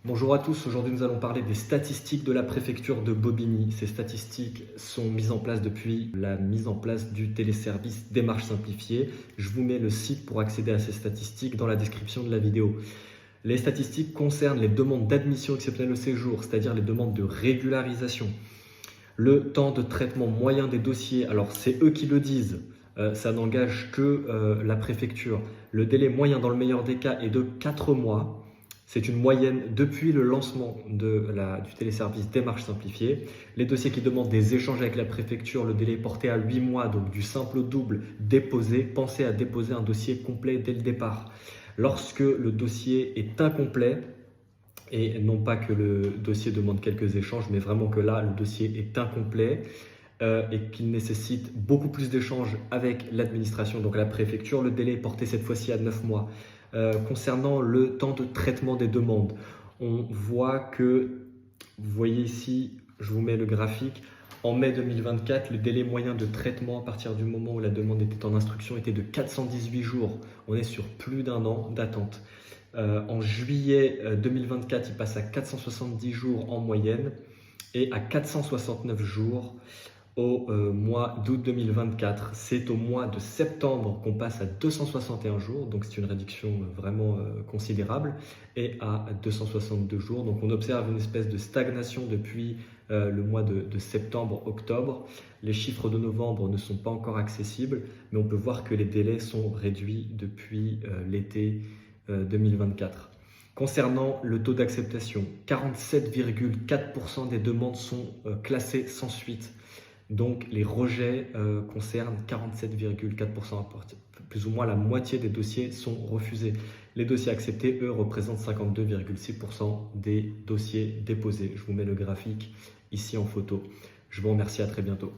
Bonjour à tous, aujourd'hui nous allons parler des statistiques de la préfecture de Bobigny. Ces statistiques sont mises en place depuis la mise en place du téléservice Démarche simplifiée. Je vous mets le site pour accéder à ces statistiques dans la description de la vidéo. Les statistiques concernent les demandes d'admission exceptionnelle au séjour, c'est-à-dire les demandes de régularisation. Le temps de traitement moyen des dossiers, alors c'est eux qui le disent, ça n'engage que la préfecture. Le délai moyen dans le meilleur des cas est de 4 mois. C'est une moyenne depuis le lancement du téléservice Démarche simplifiée. Les dossiers qui demandent des échanges avec la préfecture, le délai est porté à 8 mois, donc du simple au double déposé. Pensez à déposer un dossier complet dès le départ. Lorsque le dossier est incomplet, et non pas que le dossier demande quelques échanges, mais vraiment que là, le dossier est incomplet et qu'il nécessite beaucoup plus d'échanges avec l'administration, donc la préfecture, le délai est porté cette fois-ci à 9 mois. Concernant le temps de traitement des demandes, on voit que, vous voyez ici, je vous mets le graphique, en mai 2024, le délai moyen de traitement à partir du moment où la demande était en instruction était de 418 jours. On est sur plus d'1 an d'attente. En juillet 2024, il passe à 470 jours en moyenne et à 469 jours au mois d'août 2024. C'est au mois de septembre qu'on passe à 261 jours, donc c'est une réduction vraiment considérable, et à 262 jours. Donc on observe une espèce de stagnation depuis le mois de septembre-octobre. Les chiffres de novembre ne sont pas encore accessibles, mais on peut voir que les délais sont réduits depuis l'été 2024. Concernant le taux d'acceptation, 47,4% des demandes sont classées sans suite. Donc les rejets concernent 47,4%, plus ou moins la moitié des dossiers sont refusés. Les dossiers acceptés, eux, représentent 52,6% des dossiers déposés. Je vous mets le graphique ici en photo. Je vous remercie, à très bientôt.